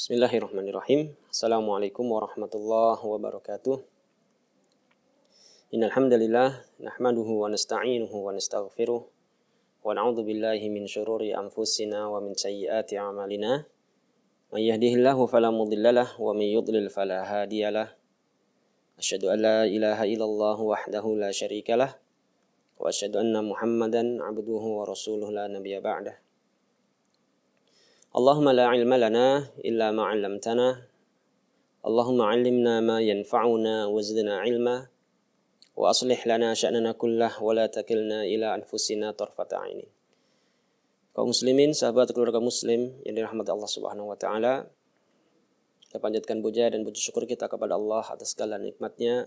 Bismillahirrahmanirrahim. Assalamualaikum warahmatullahi wabarakatuh. Innal hamdalillah nahmaduhu wa nasta'inuhu wa nastaghfiruh wa na'udzu billahi min syururi anfusina wa min sayyiati a'malina. May yahdihillahu fala mudhillalah wa may yudlil fala hadiyalah. Asyhadu an la ilaha illallah wahdahu la syarikalah wa asyhadu anna Muhammadan 'abduhu wa rasuluhu la nabiyya ba'dah. Allahumma la ilma lana illa ma 'allamtana. Allahumma 'allimna ma yanfa'una wa zidna 'ilma wa aslih lana sya'nana kullah wa la takilna ila anfusina tarfata 'ainin. Kaum muslimin, sahabat keluarga muslim yang dirahmati Allah Subhanahu wa taala, kita panjatkan puja dan puji syukur kita kepada Allah atas segala nikmatnya.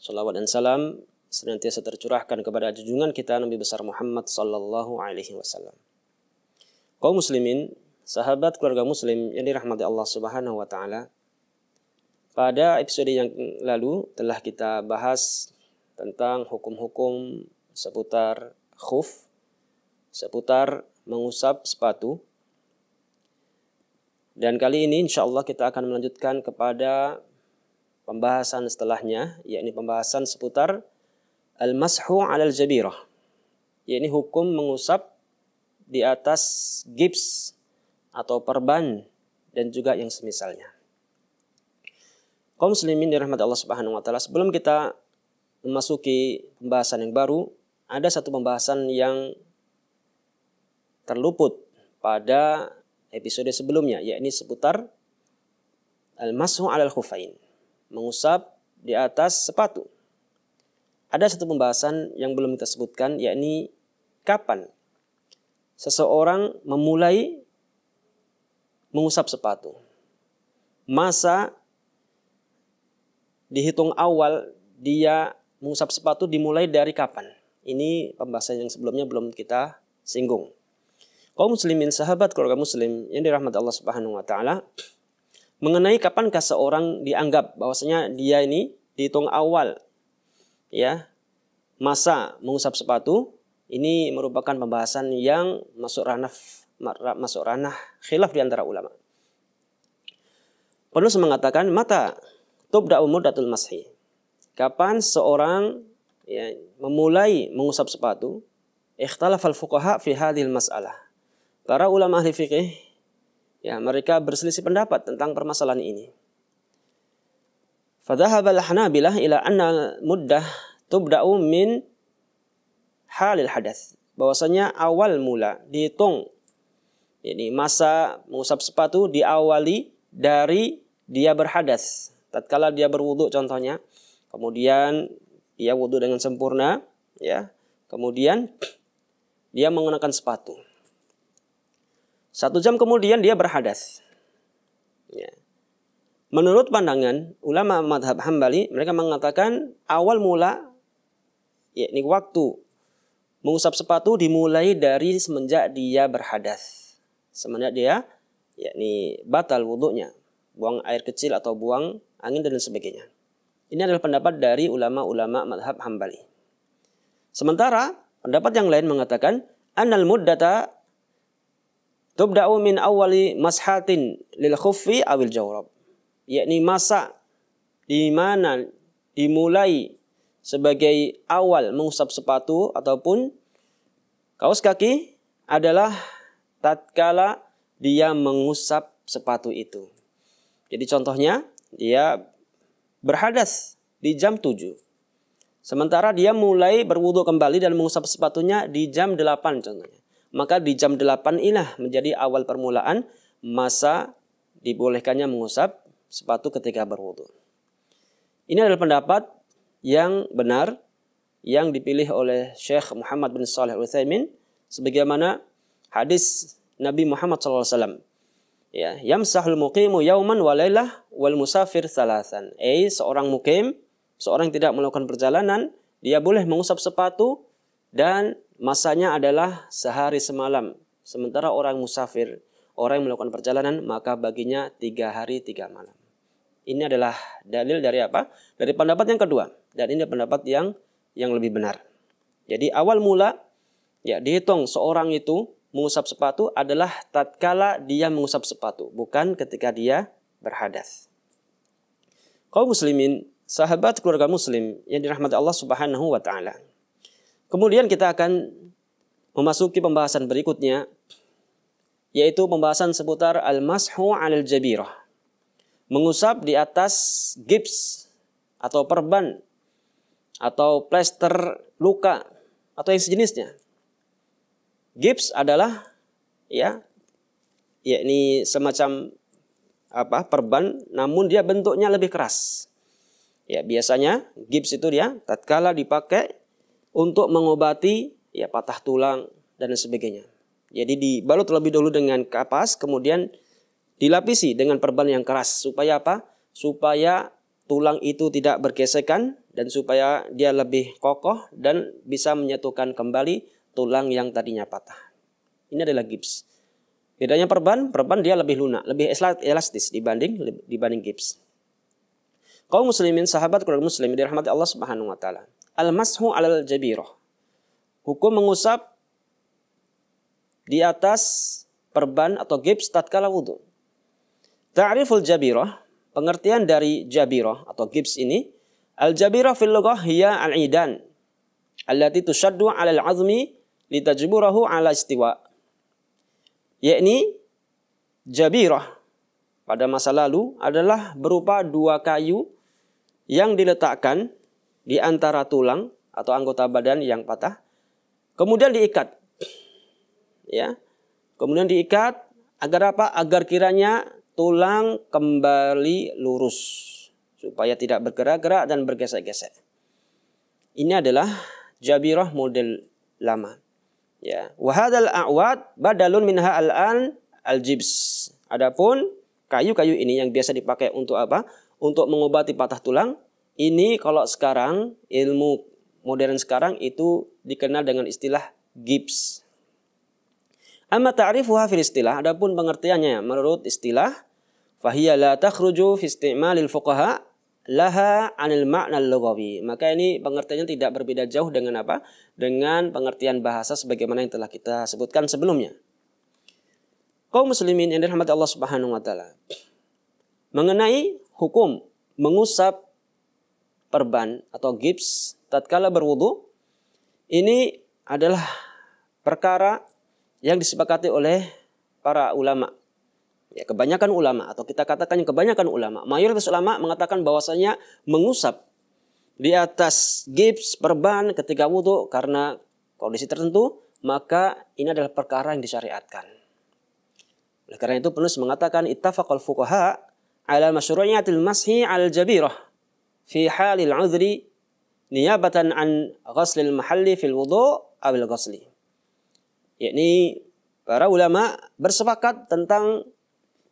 Shalawat dan salam senantiasa tercurahkan kepada junjungan kita Nabi besar Muhammad sallallahu alaihi wasallam. Kaum muslimin, sahabat keluarga muslim yang dirahmati Allah Subhanahu wa taala, pada episode yang lalu telah kita bahas tentang hukum-hukum seputar khuf, seputar mengusap sepatu. Dan kali ini insyaallah kita akan melanjutkan kepada pembahasan setelahnya, yakni pembahasan seputar al-mashu 'alal jabirah, yakni hukum mengusap di atas gips atau perban dan juga yang semisalnya. Kaum muslimin dirahmati Allah Subhanahu wa taala, sebelum kita memasuki pembahasan yang baru, ada satu pembahasan yang terluput pada episode sebelumnya, yakni seputar al-mashu 'alal khuffain, mengusap di atas sepatu. Ada satu pembahasan yang belum kita sebutkan, yakni kapan seseorang memulai mengusap sepatu. Masa dihitung awal dia mengusap sepatu dimulai dari kapan? Ini pembahasan yang sebelumnya belum kita singgung. Kaum muslimin, sahabat keluarga muslim yang dirahmati Allah Subhanahu wa taala, mengenai kapankah seorang dianggap bahwasanya dia ini dihitung awal ya masa mengusap sepatu, ini merupakan pembahasan yang masuk ranah khilaf di antara ulama. Penulis mengatakan mata tubda'u muddatul mashi. Kapan seorang memulai mengusap sepatu? Ikhtalafal fuqaha fi hadhil mas'alah. Para ulama ahli fikih mereka berselisih pendapat tentang permasalahan ini. Fadhahabal hanabilah ila anna muddah tubda'u min halil hadas, bahwasanya awal mula dihitung, jadi masa mengusap sepatu diawali dari dia berhadas. Tatkala dia berwudu contohnya, kemudian dia wudu dengan sempurna, kemudian dia mengenakan sepatu. 1 jam kemudian dia berhadas. Menurut pandangan ulama madhab Hambali, mereka mengatakan awal mula, yakni waktu mengusap sepatu dimulai dari semenjak dia berhadas. Semenjak dia yakni batal wudunya, buang air kecil atau buang angin dan sebagainya. Ini adalah pendapat dari ulama-ulama madhab Hambali. Sementara pendapat yang lain mengatakan annal muddata tubda'u min awwali mashatin lil khuffi awil jawrab, yakni masa di mana dimulai sebagai awal mengusap sepatu ataupun kaos kaki adalah tatkala dia mengusap sepatu itu. Jadi contohnya dia berhadas di jam 7. Sementara dia mulai berwudu kembali dan mengusap sepatunya di jam 8 contohnya. Maka di jam 8 inilah menjadi awal permulaan masa dibolehkannya mengusap sepatu ketika berwudu. Ini adalah pendapat yang benar yang dipilih oleh Syekh Muhammad bin Shalih Al-Utsaimin sebagaimana hadis Nabi Muhammad SAW. Yamsahul muqimu yauman wa lailah wal musafir thalathan. Seorang mukim, seorang yang tidak melakukan perjalanan, dia boleh mengusap sepatu dan masanya adalah sehari semalam. Sementara orang musafir, orang yang melakukan perjalanan, maka baginya 3 hari 3 malam. Ini adalah dalil dari apa? Dari pendapat yang kedua. Dan ini pendapat yang lebih benar. Jadi awal mula dihitung seorang itu mengusap sepatu adalah tatkala dia mengusap sepatu, bukan ketika dia berhadas. Kaum muslimin, sahabat keluarga muslim yang dirahmati Allah Subhanahu wa taala. Kemudian kita akan memasuki pembahasan berikutnya, yaitu pembahasan seputar al-mashu 'alal jabirah. Mengusap di atas gips atau perban atau plester luka atau yang sejenisnya. Gips adalah yakni semacam perban, namun dia bentuknya lebih keras. Ya, biasanya gips itu dia tatkala dipakai untuk mengobati patah tulang dan sebagainya. Jadi dibalut terlebih dahulu dengan kapas, kemudian dilapisi dengan perban yang keras supaya apa? Supaya tulang itu tidak bergesekan dan supaya dia lebih kokoh dan bisa menyatukan kembali tulang yang tadinya patah. Ini adalah gips. Bedanya perban dia lebih lunak, lebih elastis dibanding gips. Kaum muslimin, sahabat keluarga muslim dirahmati Allah Subhanahu wa taala. Al-mashu 'alal jabirah. Hukum mengusap di atas perban atau gips tatkala wudu. Ta'riful jabirah, pengertian dari jabirah atau gips ini, al-jabirah fil lughah hiya al-idan allati tushaddu 'ala al-'azmi litajburahu 'ala istiwa. Yakni jabirah pada masa lalu adalah berupa dua kayu yang diletakkan di antara tulang atau anggota badan yang patah, kemudian diikat. Ya. Kemudian diikat agar apa? Agar kiranya tulang kembali lurus supaya tidak bergerak-gerak dan bergesek-gesek. Ini adalah jabirah model lama. Ya, wa hadzal a'wad badalun minha al-an al-jibs. Adapun kayu-kayu ini yang biasa dipakai untuk apa? Untuk mengobati patah tulang. Ini kalau sekarang ilmu modern sekarang itu dikenal dengan istilah gips. Amma ta'rifuha fil istilah, adapun pengertiannya menurut istilah, fahiya la takhruju fi isti'malil fuqaha laha 'anil ma'na al-lughawi. Maka ini pengertiannya tidak berbeda jauh dengan apa? Dengan pengertian bahasa sebagaimana yang telah kita sebutkan sebelumnya. Kaum muslimin yang dirahmati Allah Subhanahu wa taala. Mengenai hukum mengusap perban atau gips tatkala berwudu, ini adalah perkara yang disepakati oleh para ulama. Ya, kebanyakan ulama atau kita katakan kebanyakan ulama, mayoritas ulama mengatakan bahwasanya mengusap di atas gips perban ketika wudu karena kondisi tertentu, maka ini adalah perkara yang disyariatkan. Oleh karena itu penulis mengatakan ittafaqal fuqaha 'ala masyru'iyatil mashi 'al jabirah fi halil 'udhri niyabatan an ghaslil mahalli fil wudu' awil ghasli. Yakni para ulama bersepakat tentang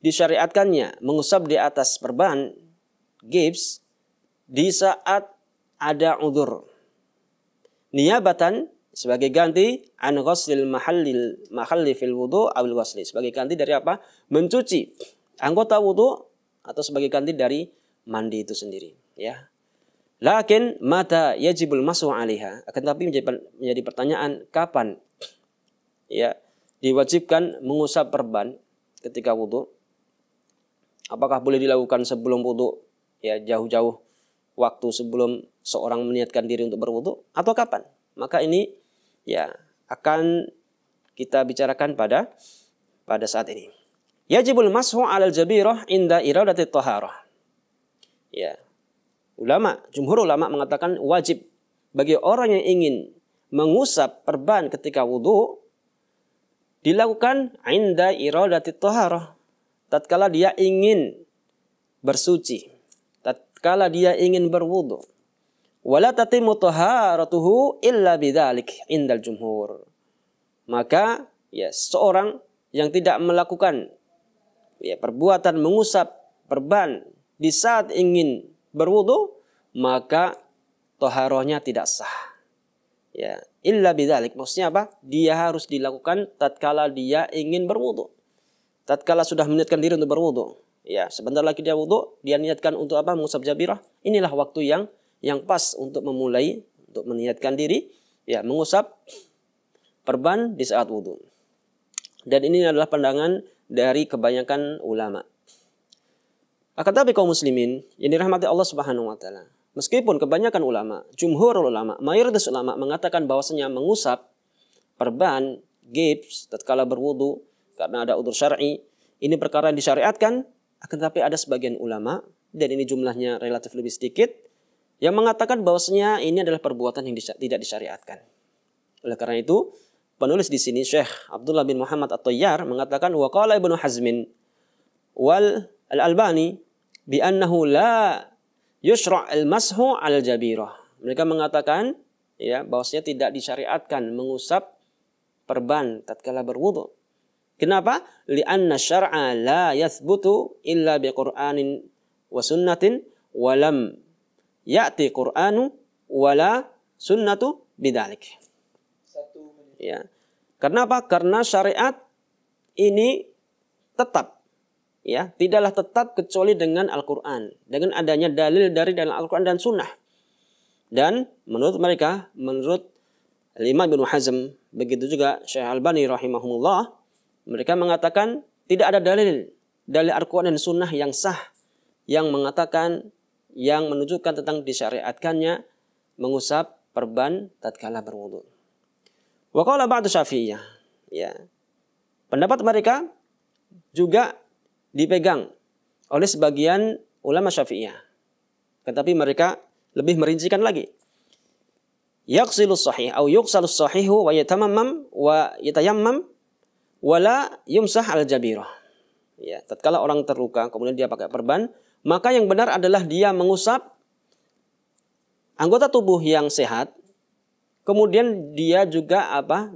disyariatkannya mengusap di atas perban gips di saat ada udzur. Niyabatan sebagai ganti an ghaslil mahalli fil wudu awil ghasli, sebagai ganti dari apa? Mencuci anggota wudu atau sebagai ganti dari mandi itu sendiri, ya. Lakin mata yajibul mashu 'alaiha, akan tapi menjadi pertanyaan kapan ya diwajibkan mengusap perban ketika wudu. Apakah boleh dilakukan sebelum wudu, ya jauh-jauh waktu sebelum seorang meniatkan diri untuk berwudu, atau kapan? Maka ini ya akan kita bicarakan pada saat ini. Yajibul mashu 'alal jabirah inda iradati thaharah. Ya. Jumhur ulama mengatakan wajib bagi orang yang ingin mengusap perban ketika wudu dilakukan inda iradati thaharah, tatkala dia ingin bersuci, tatkala dia ingin berwudu. Wala tatimmu taharatuhu illa bidzalik indal jumhur. Maka ya seorang yang tidak melakukan ya perbuatan mengusap perban di saat ingin berwudu, maka taharahnya tidak sah. Ya, illa bidzalik maksudnya apa? Dia harus dilakukan tatkala dia ingin berwudu. Tatkala sudah meniatkan diri untuk berwudu, ya sebentar lagi dia wudu, dia niatkan untuk apa? Mengusap jabirah. Inilah waktu yang pas untuk memulai, untuk meniatkan diri ya mengusap perban di saat wudu. Dan ini adalah pandangan dari kebanyakan ulama. Akan tapi kaum muslimin yang dirahmati Allah Subhanahu wa taala, meskipun kebanyakan ulama, jumhur ulama, mayoritas ulama mengatakan bahwasanya mengusap perban, gips tatkala berwudu karena ada udzur syar'i, ini perkara yang disyariatkan, akan tapi ada sebagian ulama, dan ini jumlahnya relatif lebih sedikit, yang mengatakan bahwasanya ini adalah perbuatan yang tidak disyariatkan. Oleh karena itu, penulis di sini Syekh Abdullah bin Muhammad At-Tayyar mengatakan wa qala Ibnu Hazmin wal Al-Albani bi annahu la yushra' al-mashu 'al jabirah. Mereka mengatakan ya bahwasanya tidak disyariatkan mengusap perban tatkala berwudu. Kenapa? Li'anna syar'a la yathbutu illa bi Qur'anin wa sunnatin wa lam ya'ti Qur'anu wala sunnatu bidzalik. Ya. Karena apa? Karena syariat ini tetap, ya, tidaklah tetap kecuali dengan Al-Quran, dengan adanya dalil dari dalam Al-Quran dan Sunnah. Dan menurut mereka, menurut Imam Ibnu Hazm, begitu juga Syekh Albani rahimahumullah, mereka mengatakan tidak ada dalil dari Al-Quran dan Sunnah yang sah yang mengatakan, yang menunjukkan tentang disyariatkannya mengusap perban tatkala berwudu. Wa qala ba'du Syafi'iyah, ya. Pendapat mereka juga dipegang oleh sebagian ulama Syafi'iyah. Tetapi mereka lebih merincikan lagi. Yaqsilus sahih atau yuqsalus sahihu wa yatamammam wa yatayammam wala yumsah al-jabirah. Ya, tatkala orang terluka kemudian dia pakai perban, maka yang benar adalah dia mengusap anggota tubuh yang sehat. Kemudian dia juga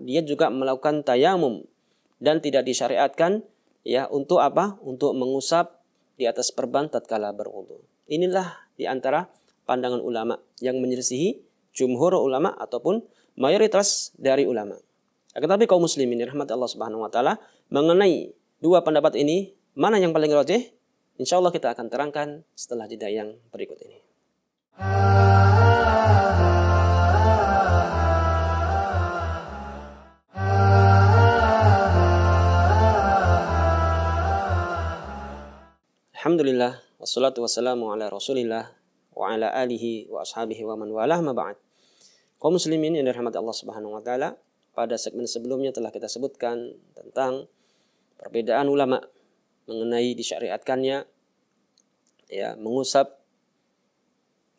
Dia juga melakukan tayamum dan tidak disyariatkan ya untuk Untuk mengusap di atas perban tatkala berwudu. Inilah di antara pandangan ulama yang menyelisihi jumhur ulama ataupun mayoritas dari ulama. Akan tapi kaum muslimin rahmat Allah Subhanahu wa taala mengenai dua pendapat ini mana yang paling rajih? Insyaallah kita akan terangkan setelah jeda yang berikut ini. Alhamdulillah, wassalatu wassalamu ala rasulillah wa ala alihi wa ashabihi wa man walah ma ba'd. Kaum muslimin yang dirahmati Allah Subhanahu wa taala, pada segmen sebelumnya telah kita sebutkan tentang perbedaan ulama mengenai disyariatkannya ya mengusap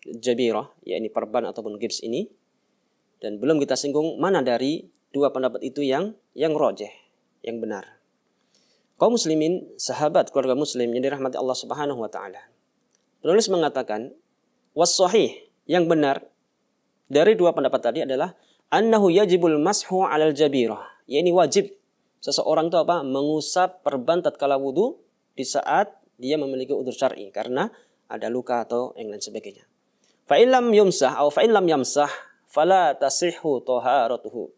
jabirah, yakni perban ataupun gips ini, dan belum kita singgung mana dari dua pendapat itu yang rajih, yang benar. Kaum muslimin, sahabat keluarga muslim yang dirahmati Allah Subhanahu wa taala. Penulis mengatakan, was-shahih, yang benar dari dua pendapat tadi adalah annahu yajibul mashu 'alal jabirah. Yakni wajib seseorang itu mengusap perban tatkala wudu di saat dia memiliki udzur syar'i karena ada luka atau yang lain sebagainya. Fa in lam yumsah atau fa in lam yamsah fala tasihhu taharatuhu.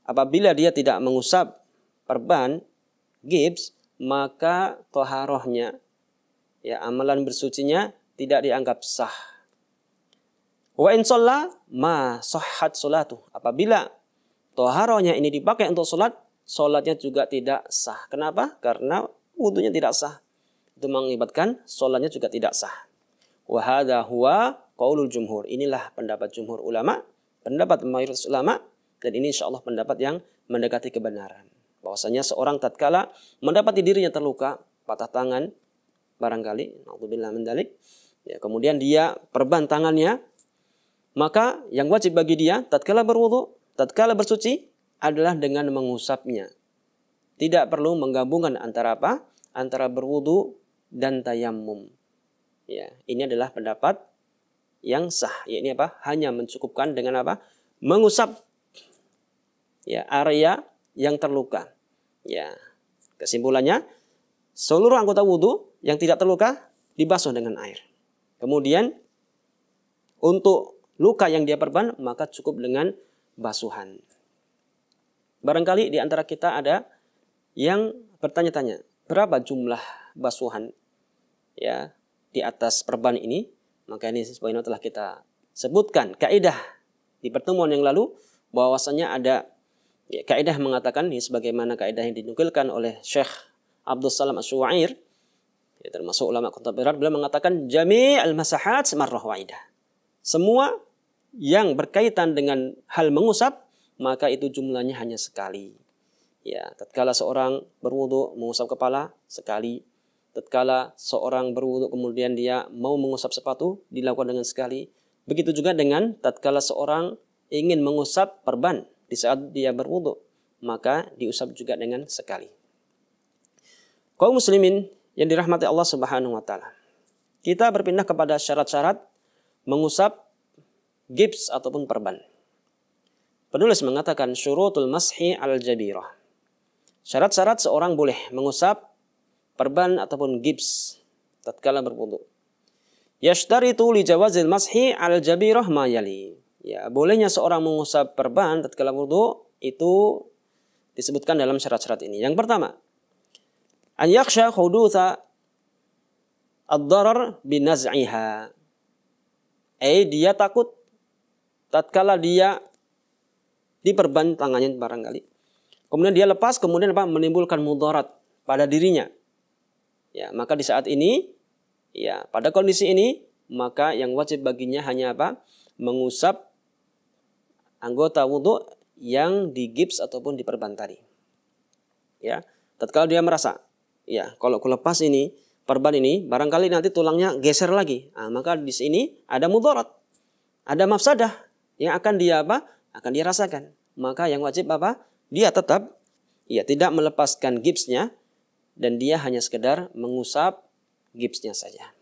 Apabila dia tidak mengusap perban gips, maka taharahnya ya amalan bersucinya tidak dianggap sah. Wa in shalla ma sahhat salatu. Apabila taharahnya ini dipakai untuk salat, salatnya juga tidak sah. Kenapa? Karena wudunya tidak sah. Itu mengakibatkan salatnya juga tidak sah. Wa hadza huwa qaulul jumhur. Inilah pendapat jumhur ulama, pendapat mayoritas ulama, dan ini insyaallah pendapat yang mendekati kebenaran. Bahwasanya seorang tatkala mendapati dirinya terluka, patah tangan, barangkali, naudzubillah min dzalik, ya, kemudian dia perban tangannya, maka yang wajib bagi dia tatkala berwudu, tatkala bersuci adalah dengan mengusapnya. Tidak perlu menggabungkan antara antara berwudu dan tayammum. Ya, ini adalah pendapat yang sah. Yakni hanya mencukupkan dengan mengusap ya area yang terluka. Ya, kesimpulannya seluruh anggota wudu yang tidak terluka dibasuh dengan air. Kemudian untuk luka yang dia perban maka cukup dengan basuhan. Barangkali di antara kita ada yang bertanya-tanya, berapa jumlah basuhan ya di atas perban ini? Maka ini sebagaimana telah kita sebutkan kaidah di pertemuan yang lalu bahwasanya ada Ya, kaidah mengatakan ini sebagaimana kaidah yang dinukilkan oleh Syekh Abdul Salam Asy-Syu'air, ya, termasuk ulama kontemporer, beliau mengatakan jami' al-masahat marrah wahidah. Semua yang berkaitan dengan hal mengusap, maka itu jumlahnya hanya sekali. Ya, tatkala seorang berwudu mengusap kepala sekali, tatkala seorang berwudu kemudian dia mau mengusap sepatu dilakukan dengan sekali. Begitu juga dengan tatkala seorang ingin mengusap perban di saat dia berwudu, maka diusap juga dengan sekali. Kaum muslimin yang dirahmati Allah Subhanahu wa taala. Kita berpindah kepada syarat-syarat mengusap gips ataupun perban. Penulis mengatakan syurutul mashi al-jabirah. Syarat-syarat seorang boleh mengusap perban ataupun gips tatkala berwudu. Yashtaritu li jawazil mashi al-jabirah ma yali. Ya, bolehnya seorang mengusap perban tatkala wudu itu disebutkan dalam syarat-syarat ini. Yang pertama, an yakhsha hudutsa ad-darar binaz'iha. Dia takut tatkala dia diperban tangannya barangkali, kemudian dia lepas, kemudian menimbulkan mudarat pada dirinya. Ya, maka di saat ini, ya, pada kondisi ini, maka yang wajib baginya hanya mengusap anggota wudu yang digips ataupun diperban tadi. Ya, tatkala dia merasa, ya, kalau kulepas ini perban ini, barangkali nanti tulangnya geser lagi. Maka di sini ada mudarat, ada mafsadah yang akan dia akan dirasakan. Maka yang wajib dia tetap tidak melepaskan gipsnya dan dia hanya sekedar mengusap gipsnya saja.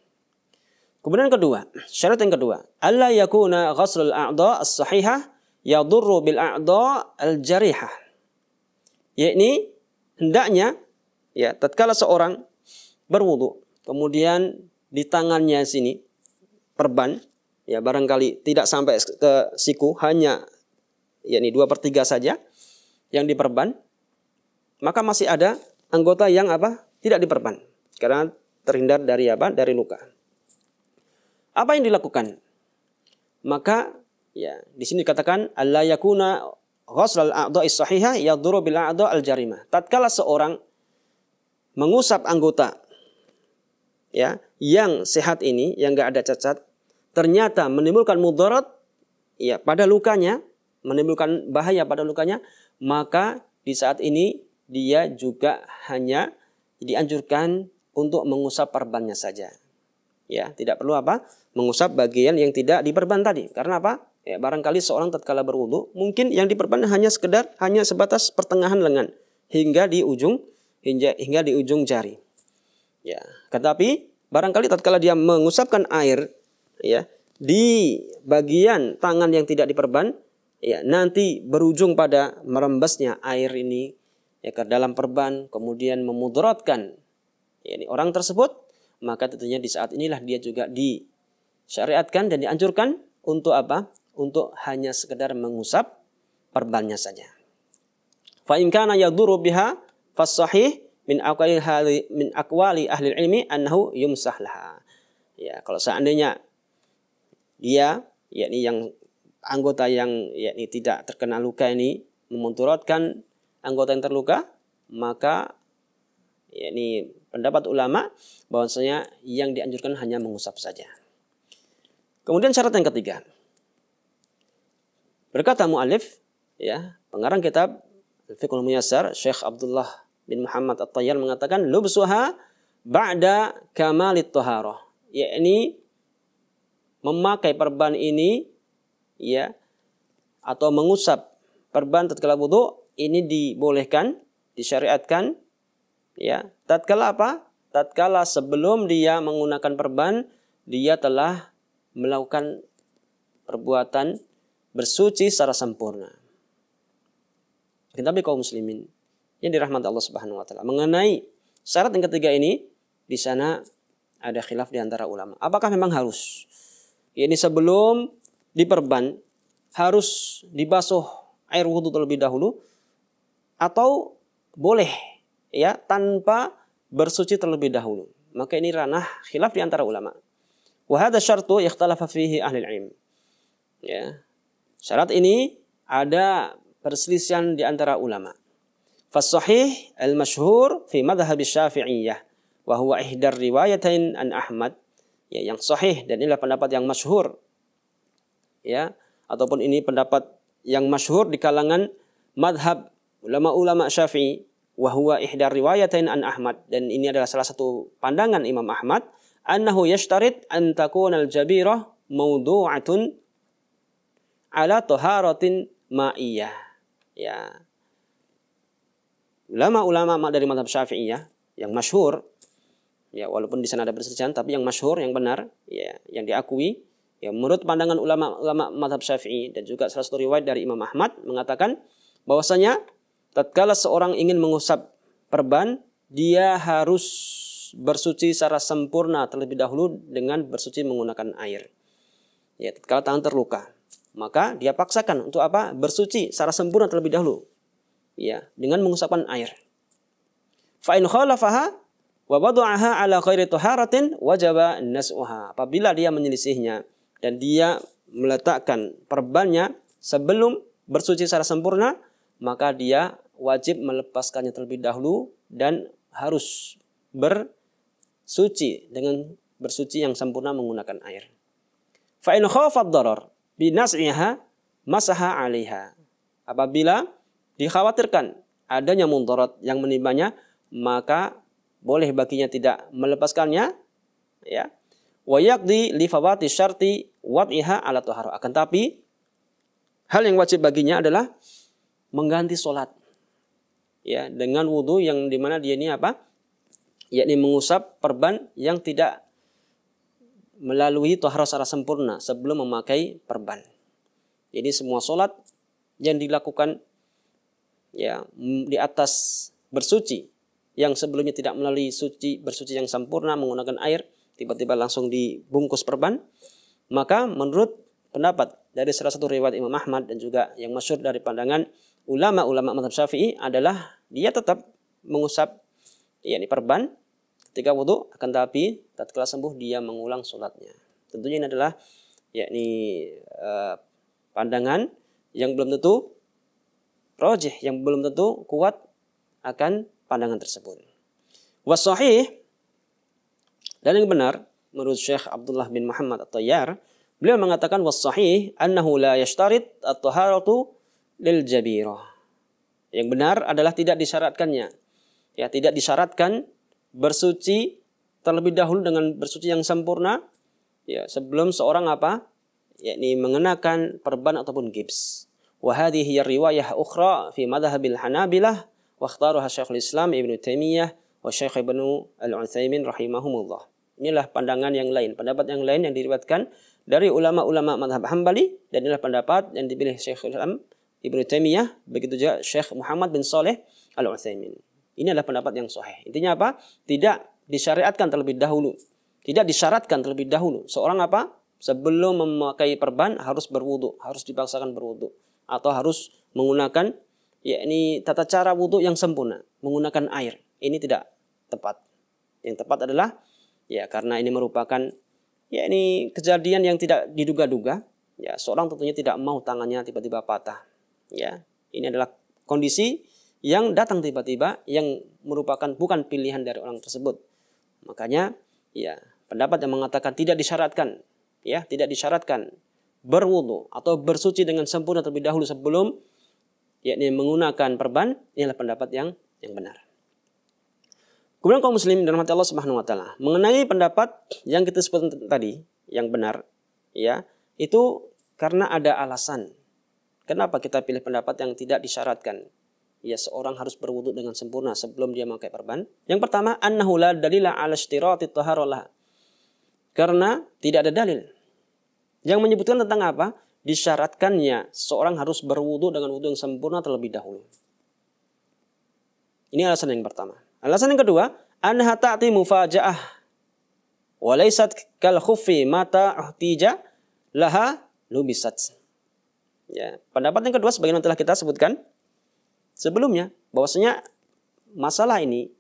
Kemudian syarat yang kedua, alla yakuna ghaslul a'dha as-sahihah yadurru bil a'dha al-jarihah. Yakni hendaknya tatkala seorang berwudu, kemudian di tangannya sini perban, ya barangkali tidak sampai ke siku, hanya 2/3 saja yang diperban, maka masih ada anggota yang tidak diperban karena terhindar dari dari luka. Apa yang dilakukan? Maka di sini dikatakan alla yakuna ghaslul a'dha'is sahihah yadurru bil a'dha' al jarimah. Tatkala seorang mengusap anggota yang sehat ini, yang enggak ada cacat, ternyata menimbulkan mudarat pada lukanya, menimbulkan bahaya pada lukanya, maka di saat ini dia juga hanya dianjurkan untuk mengusap perbannya saja. Ya, tidak perlu mengusap bagian yang tidak diperban tadi. Karena barangkali seorang tatkala berwudu, mungkin yang diperban hanya sebatas pertengahan lengan hingga di ujung jari. Ya, tetapi barangkali tatkala dia mengusapkan air di bagian tangan yang tidak diperban, nanti berujung pada merembesnya air ini ke dalam perban, kemudian memudaratkan orang tersebut, maka tentunya di saat inilah dia juga disyariatkan dan dianjurkan untuk untuk hanya sekedar mengusap perbannya saja. Fa in kana yadurru biha fas-sahih min aqwali ahli ilmi annahu yumsah laha. Ya, kalau seandainya dia yang anggota yang tidak terkena luka ini memudaratkan anggota yang terluka, maka pendapat ulama bahwasanya yang dianjurkan hanya mengusap saja. Kemudian syarat yang ketiga. Berkata mu'allif, pengarang kitab Al-Fiqhul Muyassar, Syekh Abdullah bin Muhammad At-Tayyar mengatakan lubsuha ba'da kamalit taharah. Yakni memakai perban ini atau mengusap perban tatkala wudu ini dibolehkan, disyariatkan tatkala tatkala sebelum dia menggunakan perban dia telah melakukan perbuatan bersuci secara sempurna. Tapi kaum muslimin yang dirahmati Allah Subhanahu wa taala, mengenai syarat yang ketiga ini di sana ada khilaf di antara ulama. Apakah memang harus sebelum diperban harus dibasuh air wudu terlebih dahulu atau boleh tanpa bersuci terlebih dahulu? Maka ini ranah khilaf di antara ulama. Wa hadza syartu ikhtalafa fihi ahli ilm. Syarat ini ada perselisihan di antara ulama. Fas-sahih al-masyhur fi madhhab Syafi'iyah wa huwa ihdar riwayatain an Ahmad. Ya, yang sahih dan inilah pendapat yang masyhur. Ya, ataupun ini pendapat yang masyhur di kalangan madhab ulama-ulama Syafi'i wa huwa ihdar riwayatain an Ahmad, dan ini adalah salah satu pandangan Imam Ahmad, annahu yashtarit an takuna al-jabirah mawdu'atun ala taharatin ma'iyah. Ya. Ulama-ulama dari mazhab Syafi'iyah yang masyhur, ya walaupun di sana ada perselisihan, tapi yang masyhur, yang benar, ya yang diakui, ya menurut pandangan ulama-ulama mazhab Syafi'i dan juga salah satu riwayat dari Imam Ahmad mengatakan bahwasanya tatkala seorang ingin mengusap perban, dia harus bersuci secara sempurna terlebih dahulu dengan bersuci menggunakan air. Ya, tatkala tangan terluka, maka dia paksakan untuk apa? Bersuci secara sempurna terlebih dahulu. Ya, dengan mengusapkan air. Fa in khalafaha wa wada'aha ala ghairi taharatin wajaba nas'uha. Apabila dia menyelisihnya dan dia meletakkan perbannya sebelum bersuci secara sempurna, maka dia wajib melepaskannya terlebih dahulu dan harus bersuci dengan bersuci yang sempurna menggunakan air. Fa in khafa ad-darar bi nas'iha masaha 'alaiha. Apabila dikhawatirkan adanya mudarat yang menimbanya, maka boleh baginya tidak melepaskannya, ya. Wa yaqdi li fawati syarti wad'iha ala taharah. Akan tapi hal yang wajib baginya adalah mengganti sholat, ya, dengan wudu yang dimana dia ini apa? Yakni mengusap perban yang tidak melalui taharah secara sempurna sebelum memakai perban. Jadi semua sholat yang dilakukan, ya, di atas bersuci yang sebelumnya tidak melalui bersuci yang sempurna menggunakan air, tiba-tiba langsung dibungkus perban, maka menurut pendapat dari salah satu riwayat Imam Ahmad dan juga yang masyhur dari pandangan ulama-ulama mazhab Syafi'i adalah dia tetap mengusap, yakni perban ketika wudu, akan tapi tatkala sembuh dia mengulang sholatnya. Tentunya ini adalah yakni pandangan yang belum tentu rajih, yang belum tentu kuat akan pandangan tersebut. Wasahih, dan yang benar menurut Syekh Abdullah bin Muhammad At-Tayyar, beliau mengatakan wasahih annahu la yashtarit at-taharatu lil jabirah. Yang benar adalah tidak disyaratkannya. Ya, tidak disyaratkan bersuci terlebih dahulu dengan bersuci yang sempurna, ya, sebelum seorang apa? Yakni mengenakan perban ataupun gips. Wa hadhihi riwayah ukhra fi madhhabil Hanabilah wa ikhtaruha Syekhul Islam Ibnu Taimiyah wa Syekh Ibnu Al-Utsaimin rahimahumullah. Inilah pandangan yang lain, pendapat yang lain yang diriwayatkan dari ulama-ulama mazhab Hambali, dan inilah pendapat yang dipilih Syekhul Islam Ibnu Taimiyah, begitu juga Syekh Muhammad bin Shalih Al-Utsaimin. Ini adalah pendapat yang sahih. Intinya apa? Tidak disyariatkan terlebih dahulu. Tidak disyaratkan terlebih dahulu seorang apa? Sebelum memakai perban harus berwudu, harus dipaksakan berwudu, atau harus menggunakan, yakni tata cara wudu yang sempurna menggunakan air. Ini tidak tepat. Yang tepat adalah, ya, karena ini merupakan, yakni kejadian yang tidak diduga-duga, ya, seorang tentunya tidak mau tangannya tiba-tiba patah. Ya, ini adalah kondisi yang datang tiba-tiba yang merupakan bukan pilihan dari orang tersebut. Makanya, ya, pendapat yang mengatakan tidak disyaratkan, ya, tidak disyaratkan berwudu atau bersuci dengan sempurna terlebih dahulu sebelum, yakni menggunakan perban, inilah pendapat yang benar. Kemudian kaum muslim dalam hati Allah Subhanahu wa taala, mengenai pendapat yang kita sebut tadi yang benar, ya, itu karena ada alasan. Kenapa kita pilih pendapat yang tidak disyaratkan? Ya, seorang harus berwudu dengan sempurna sebelum dia memakai perban. Yang pertama, annahu la dalila 'ala ishtirati taharah. Karena tidak ada dalil yang menyebutkan tentang apa? Disyaratkannya seorang harus berwudu dengan wudu yang sempurna terlebih dahulu. Ini alasan yang pertama. Alasan yang kedua, anha ta'ti mufaja'ah wa laysat kal khuffi mata uhtija laha lubisat. Ya, pendapat yang kedua sebagaimana telah kita sebutkan sebelumnya, bahwasanya masalah ini,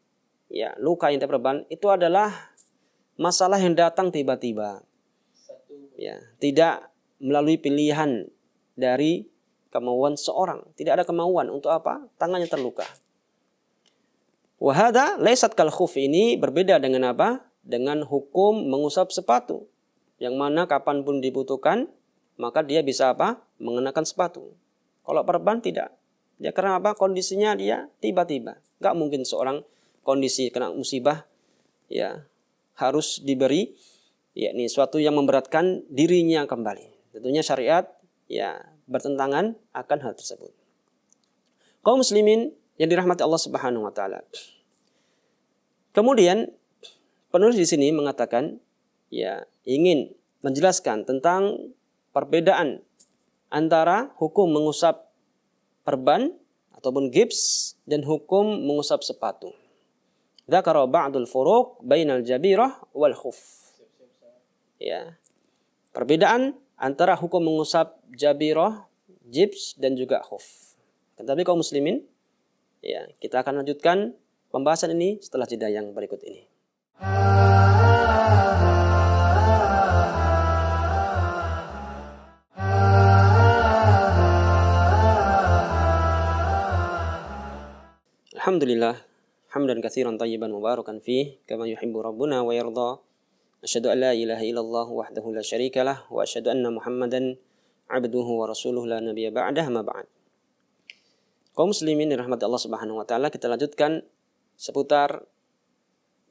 ya, luka yang terperban itu adalah masalah yang datang tiba-tiba. Ya, tidak melalui pilihan dari kemauan seorang. Tidak ada kemauan untuk apa? Tangannya terluka. Wa hadza laysat kal khuf, ini berbeda dengan apa? Dengan hukum mengusap sepatu. Yang mana kapanpun dibutuhkan, maka dia bisa apa? Mengenakan sepatu. Kalau perban tidak. Ya karena apa? Kondisinya dia tiba-tiba. Nggak mungkin seorang kondisi kena musibah ya harus diberi yakni suatu yang memberatkan dirinya kembali. Tentunya syariat ya bertentangan akan hal tersebut. Kaum muslimin yang dirahmati Allah Subhanahu wa taala. Kemudian penulis di sini mengatakan ya ingin menjelaskan tentang perbedaan antara hukum mengusap perban ataupun gips dan hukum mengusap sepatu. Dzakara ba'dul furuq bainal jabirah wal khuf. Ya. Perbedaan antara hukum mengusap jabirah, gips dan juga khuf. Tetapi kaum muslimin, ya, kita akan lanjutkan pembahasan ini setelah jeda yang berikut ini. Alhamdulillah, hamdan katsiran thayyiban mubarakan fih, kama yuhibbu rabbuna wa yarda. Asyhadu an la ilaha illallah wahdahu la syarika lah wa asyhadu anna Muhammadan abduhu wa rasuluhu la nabiyya ba'dah, ma ba'd. Kaum muslimin dirahmati Allah Subhanahu wa taala, kita lanjutkan seputar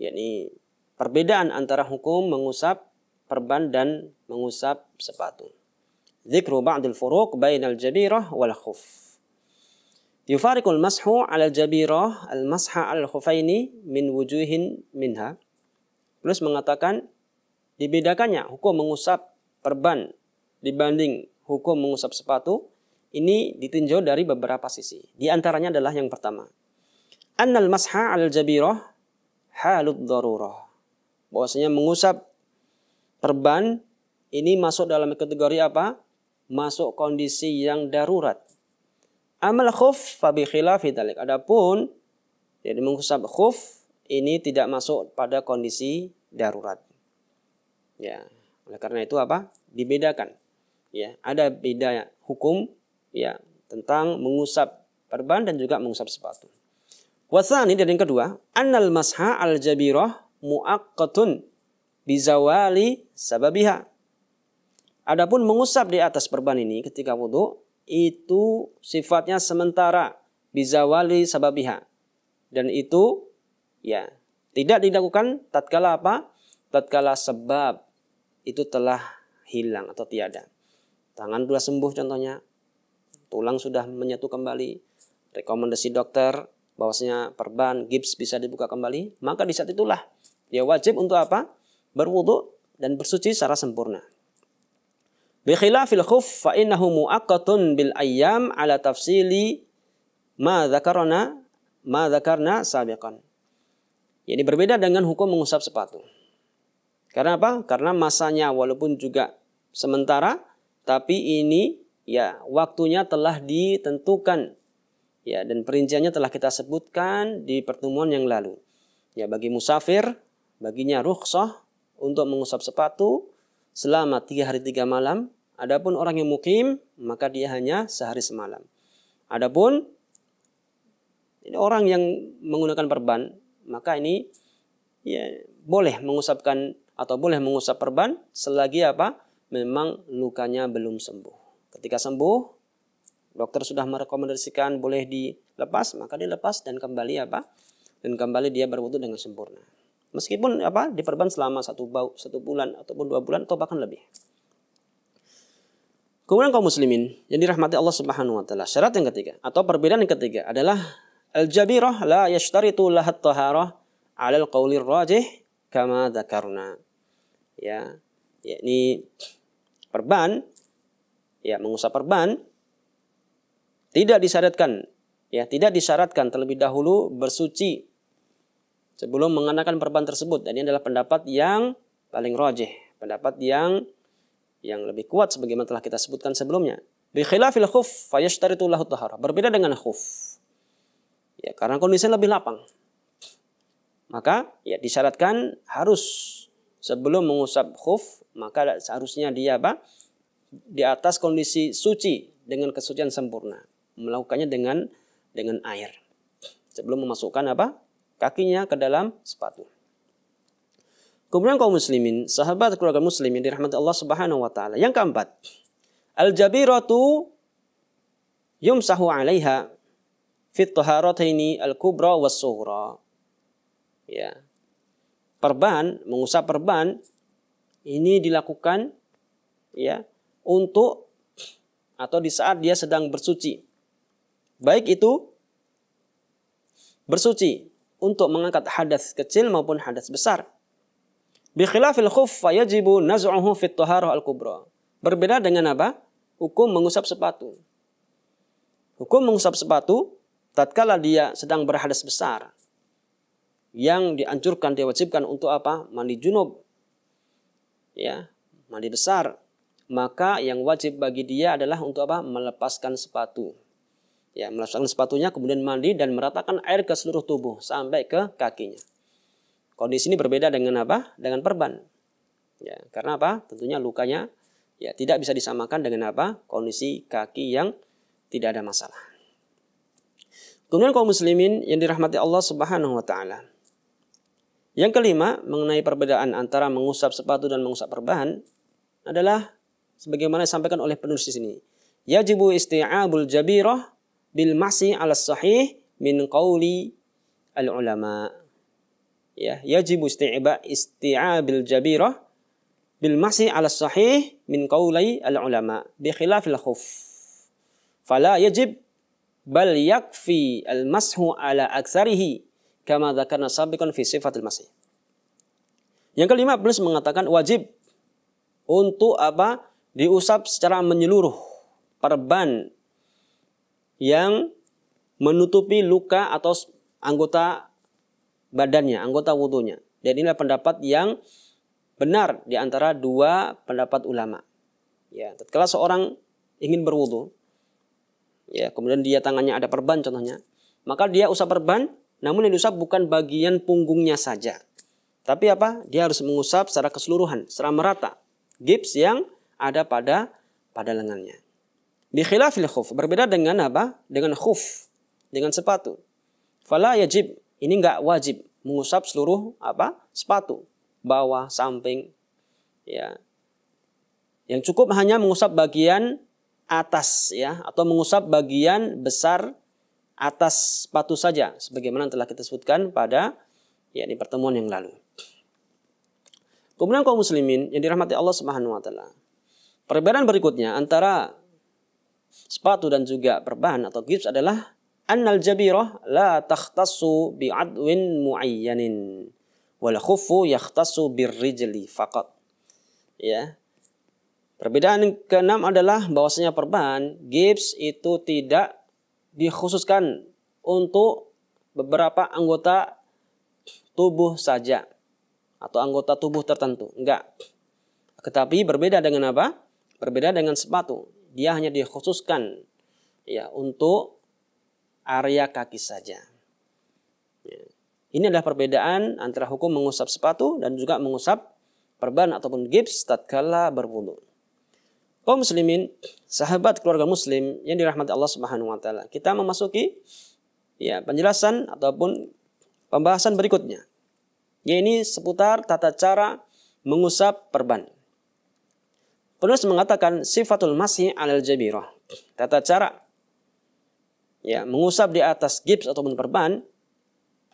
yakni perbedaan antara hukum mengusap perban dan mengusap sepatu. Dzikru ba'dil furuq bainal jabirah wal khuf. Yufariqul mashu 'alal jabirah al-masha 'alal khufaini min wujuhin minha. Terus mengatakan dibedakannya hukum mengusap perban dibanding hukum mengusap sepatu ini ditinjau dari beberapa sisi. Di antaranya adalah yang pertama, annal masha 'alal jabirah halud darurah. Bahwasanya mengusap perban ini masuk dalam kategori apa? Masuk kondisi yang darurat. Amal khuf fa bi khilafi dzalik. Adapun jadi mengusap khuf ini tidak masuk pada kondisi darurat. Ya, oleh karena itu apa? Dibedakan. Ya, ada beda hukum ya tentang mengusap perban dan juga mengusap sepatu. Wasani, dan yang kedua, annal masha al jabirah muaqqatun bizawali sababiha. Adapun mengusap di atas perban ini ketika wudu itu sifatnya sementara, bizawali sababiha, dan itu ya tidak dilakukan tatkala apa? Tatkala sebab itu telah hilang atau tiada. Tangan sudah sembuh contohnya, tulang sudah menyatu kembali, rekomendasi dokter bahwasanya perban gips bisa dibuka kembali, maka di saat itulah dia wajib untuk apa? Berwudu dan bersuci secara sempurna. Bi khilafil khuf fa innahu muaqqatun bil ayyam ala tafsili ma dzakarna sabiqan. Ini berbeda dengan hukum mengusap sepatu. Karena apa? Karena masanya walaupun juga sementara, tapi ini ya waktunya telah ditentukan. Ya, dan perinciannya telah kita sebutkan di pertemuan yang lalu. Ya, bagi musafir, baginya rukhsah untuk mengusap sepatu selama 3 hari 3 malam. Adapun orang yang mukim, maka dia hanya sehari semalam. Adapun ini orang yang menggunakan perban, maka ini ya boleh mengusapkan atau boleh mengusap perban selagi apa? Memang lukanya belum sembuh. Ketika sembuh, dokter sudah merekomendasikan boleh dilepas, maka dilepas dan kembali apa? Dan kembali dia berwudu dengan sempurna. Meskipun apa? Diperban selama 1 bulan ataupun 2 bulan atau bahkan lebih. Kemudian kaum muslimin yang dirahmati Allah Subhanahu wa taala, syarat yang ketiga atau perbedaan yang ketiga adalah al-jabirah la yashtaritu lahat taharah 'ala al-qaulir rajih kama dzakarna. Ya, yakni perban ya mengusap perban tidak disyaratkan terlebih dahulu bersuci sebelum mengenakan perban tersebut. Dan ini adalah pendapat yang paling rajih, pendapat yang lebih kuat sebagaimana telah kita sebutkan sebelumnya. Bi khilafil khuf fayashtaritu lahu taharah. Berbeda dengan khuf. Ya, karena kondisinya lebih lapang. Maka ya disyaratkan harus sebelum mengusap khuf, maka seharusnya dia apa? Di atas kondisi suci dengan kesucian sempurna. Melakukannya dengan air. Sebelum memasukkan apa? Kakinya ke dalam sepatu. Kemudian kaum muslimin, sahabat keluarga muslimin dirahmati Allah Subhanahu wa taala. Yang keempat, al-jabiratu yumsahu 'alaiha fit taharataini al-kubra was-sughra. Ya. Perban, mengusap perban ini dilakukan ya untuk atau di saat dia sedang bersuci. Baik itu bersuci untuk mengangkat hadas kecil maupun hadas besar. Bi khilafil khuff yajibu naz'uhu fit taharah al-kubra. Berbeda dengan apa? Hukum mengusap sepatu. Hukum mengusap sepatu tatkala dia sedang berhadas besar. Yang dianjurkan, diwajibkan untuk apa? Mandi junub. Ya, mandi besar. Maka yang wajib bagi dia adalah untuk apa? Melepaskan sepatu. Ya, melepaskan sepatunya kemudian mandi dan meratakan air ke seluruh tubuh sampai ke kakinya. Kondisi ini berbeda dengan apa? Dengan perban. Ya, karena apa? Tentunya lukanya ya tidak bisa disamakan dengan apa? Kondisi kaki yang tidak ada masalah. Kemudian kaum muslimin yang dirahmati Allah Subhanahu wa taala. Yang kelima, mengenai perbedaan antara mengusap sepatu dan mengusap perban adalah sebagaimana disampaikan oleh penulis di sini. Yajibu isti'abul jabirah bil masih 'ala sahih min qauli al ulama. Ya, yajibu isti'abil jabirah bil masih 'ala sahih min qauli al ulama bi khilafil khuff. Fala yajib bal yakfi al mashu 'ala aktsarihi kama dzakarna sabiqan fi sifatil masih. Yang kelima, penulis mengatakan wajib untuk apa? Diusap secara menyeluruh perban yang menutupi luka atau anggota badannya, anggota wudunya. Dan inilah pendapat yang benar di antara dua pendapat ulama. Ya, tatkala seorang ingin berwudu, ya, kemudian dia tangannya ada perban contohnya, maka dia usap perban. Namun yang diusap bukan bagian punggungnya saja. Tapi apa? Dia harus mengusap secara keseluruhan, secara merata. Gips yang ada pada lengannya. Bi khilafil khuf. Berbeda dengan apa? Dengan khuf. Dengan sepatu. Fala yajib. Ini enggak wajib mengusap seluruh apa? Sepatu. Bawah, samping. Ya. Yang cukup hanya mengusap bagian atas ya. Atau mengusap bagian besar atas sepatu saja, sebagaimana telah kita sebutkan pada ya di pertemuan yang lalu. Kemudian kaum muslimin yang dirahmati Allah Subhanahu wa taala. Perbedaan berikutnya antara sepatu dan juga perban atau gips adalah annal jabirah la takhtassu bi adwin muayyanin wal khuffu yakhtassu birrijli faqat. Ya. Perbedaan keenam adalah bahwasanya perban, gips itu tidak dikhususkan untuk beberapa anggota tubuh saja atau anggota tubuh tertentu. Enggak. Tetapi berbeda dengan apa? Berbeda dengan sepatu. Dia hanya dikhususkan ya untuk area kaki saja. Ya. Ini adalah perbedaan antara hukum mengusap sepatu dan juga mengusap perban ataupun gips tatkala berwudu. Kaum muslimin, sahabat keluarga muslim yang dirahmati Allah Subhanahu wa taala. Kita memasuki ya penjelasan ataupun pembahasan berikutnya. Yaitu seputar tata cara mengusap perban. Penulis mengatakan sifatul masih 'alal jabirah. Tata cara ya mengusap di atas gips ataupun perban.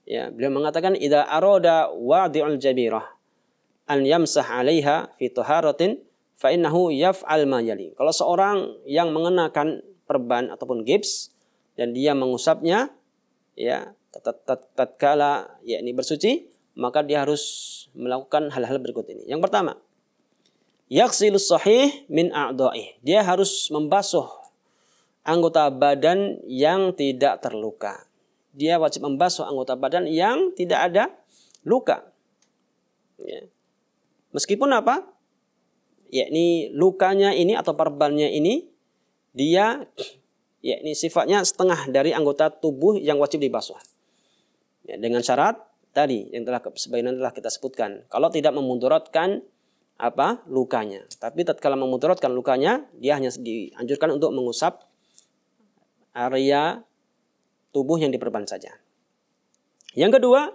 Ya, beliau mengatakan idza arada wadi'ul jabirah an yamsah 'alaiha fi taharatin fa innahu yaf'al ma yali. Kalau seorang yang mengenakan perban ataupun gips dan dia mengusapnya ya tatkala yakni bersuci, maka dia harus melakukan hal-hal berikut ini. Yang pertama, yaghsilus sahih min a'dha'i. Dia harus membasuh anggota badan yang tidak terluka. Dia wajib membasuh anggota badan yang tidak ada luka. Ya. Meskipun apa? Yakni lukanya ini atau perbannya ini dia yakni sifatnya setengah dari anggota tubuh yang wajib dibasuh. Ya, dengan syarat tadi yang sebagaimana telah kita sebutkan, kalau tidak memudaratkan lukanya. Tapi tatkala memudaratkan lukanya, dia hanya dianjurkan untuk mengusap area tubuh yang diperban saja. Yang kedua,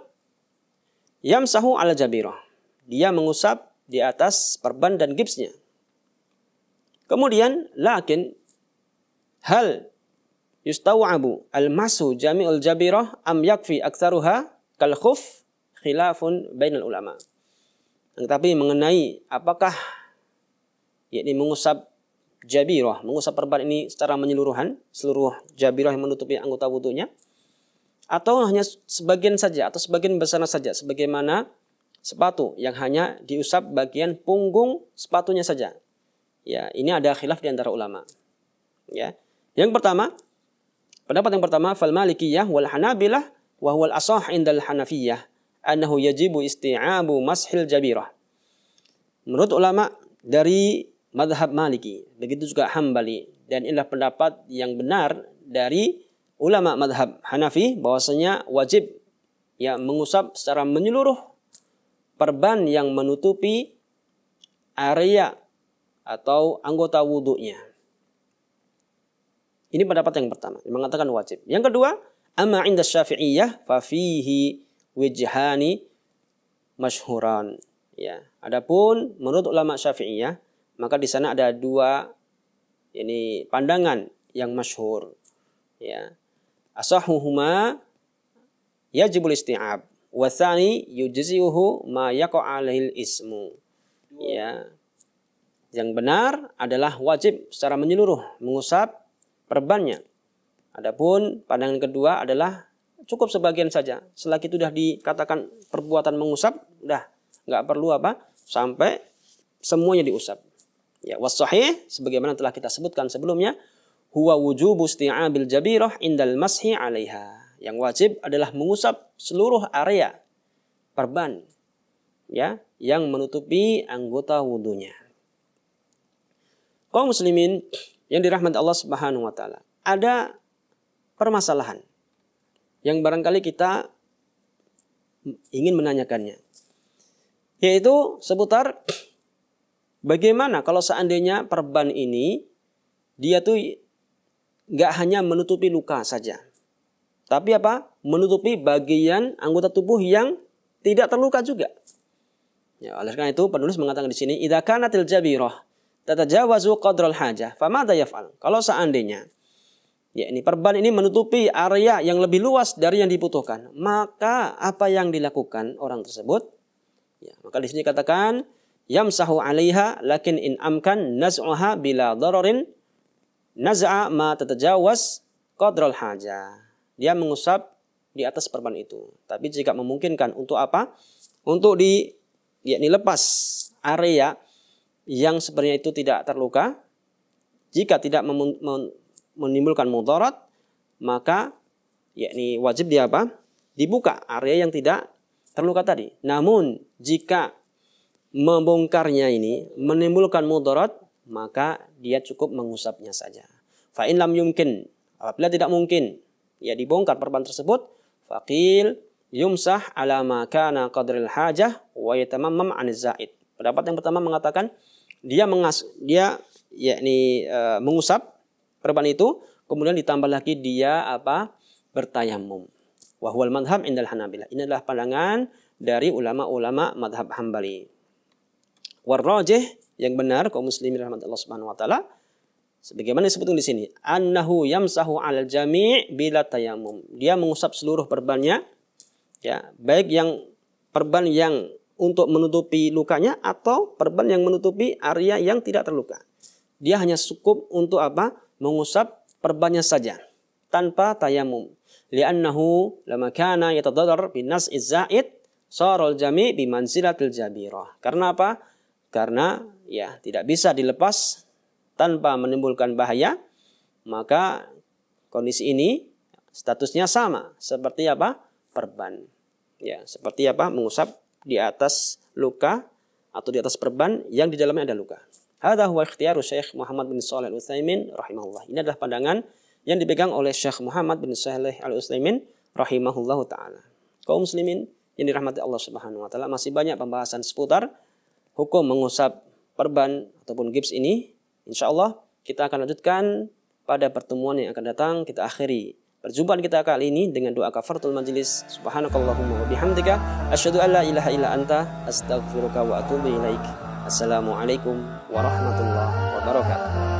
yamsahu ala jabirah. Dia mengusap di atas perban dan gipsnya. Kemudian, lakin hal yustaw'abu al-masu jami'ul jabirah am yakfi aktsaruha kal khuf khilafun bainal ulama. Tetapi mengenai apakah yakni mengusap jabirah, mengusap perban ini secara menyeluruhan, seluruh jabirah yang menutupi anggota wudunya, atau hanya sebagian saja atau sebagian besar saja, sebagaimana sepatu yang hanya diusap bagian punggung sepatunya saja. Ya, ini ada khilaf di antara ulama. Ya. Yang pertama, pendapat yang pertama, fal malikiyah wal hanabilah wa huwal asah indal hanafiyah annahu yajibu isti'abu mashil jabirah. Menurut ulama dari madhab Maliki, begitu juga Hambali, dan inilah pendapat yang benar dari ulama madhab Hanafi, bahwasanya wajib ya mengusap secara menyeluruh perban yang menutupi area atau anggota wudhunya. Ini pendapat yang pertama, yang mengatakan wajib. Yang kedua, amma inda Syafi'iyah fa fihi wijhani masyhuran. Ya, adapun menurut ulama Syafi'iyah, maka di sana ada dua ini pandangan yang masyhur. Ya. Asahuhuma yajibul isti'ab wa tsani yujzi'uhu ma yaqa 'alaihil ismu. Ya. Yang benar adalah wajib secara menyeluruh mengusap perbannya. Adapun pandangan kedua adalah cukup sebagian saja. Selagi itu sudah dikatakan perbuatan mengusap, udah nggak perlu sampai semuanya diusap. Ya, was-sahih sebagaimana telah kita sebutkan sebelumnya, huwa wujubu isti'abil jabirah indal mashi 'alaiha. Yang wajib adalah mengusap seluruh area perban ya yang menutupi anggota wudunya. Kaum muslimin yang dirahmati Allah Subhanahu wa taala, ada permasalahan yang barangkali kita ingin menanyakannya, yaitu seputar bagaimana kalau seandainya perban ini dia tuh nggak hanya menutupi luka saja, tapi menutupi bagian anggota tubuh yang tidak terluka juga. Ya, oleh karena itu penulis mengatakan di sini, idza kanatil jabirah tatajawazu qadral hajah, famadha yaf'al? Kalau seandainya ini perban ini menutupi area yang lebih luas dari yang dibutuhkan, maka apa yang dilakukan orang tersebut? Ya, maka di sini katakan yamsahu 'alaiha lakin in amkan naz'uha bila dararin naz'a ma tatajawaz qadral hajah. Dia mengusap di atas perban itu. Tapi jika memungkinkan untuk Untuk lepas area yang sebenarnya itu tidak terluka, jika tidak menimbulkan mudarat, maka wajib dia dibuka area yang tidak terluka tadi. Namun jika membongkarnya ini menimbulkan mudarat, maka dia cukup mengusapnya saja. Fa in lam yumkin, apabila tidak mungkin dibongkar perban tersebut, faqil yumsah ala ma kana qadril hajah wa yatamammam 'aniz zaid. Pendapat yang pertama mengatakan dia mengusap perban itu, kemudian ditambah lagi dia bertayamum. Wa huwal madhhab indal Hanabilah. Ini adalah pandangan dari ulama-ulama madhab Hambali. War rajih, yang benar kaum muslimin rahmatullah subhanahu wa taala, sebagaimana disebutkan di sini, annahu yamsahu 'alal jami' bila tayamum. Dia mengusap seluruh perbannya, ya, baik yang perban yang untuk menutupi lukanya atau perban yang menutupi area yang tidak terluka. Dia hanya cukup untuk mengusap perbannya saja tanpa tayamum. Li'annahu lama kana yatadadar bin nas'iz zaid saral jami' bi manzilatil jabirah. Karena apa? Karena tidak bisa dilepas tanpa menimbulkan bahaya, maka kondisi ini statusnya sama seperti perban. Ya, seperti mengusap di atas luka atau di atas perban yang di dalamnya ada luka. Hadza huwa ikhtiyaru Syekh Muhammad bin Shalih Al-Utsaimin rahimahullah. Ini adalah pandangan yang dipegang oleh Syekh Muhammad bin Shalih Al-Utsaimin rahimahullahu taala. Kaum muslimin yang dirahmati Allah Subhanahu wa taala, masih banyak pembahasan seputar hukum mengusap perban ataupun gips ini, insya Allah kita akan lanjutkan pada pertemuan yang akan datang. Kita akhiri perjumpaan kita kali ini dengan doa kafaratul majlis. Subhanakallahumma wa bihamdika asyhadu an la ilaha illa anta astaghfiruka wa atubu ilaik. Assalamualaikum warahmatullahi wabarakatuh.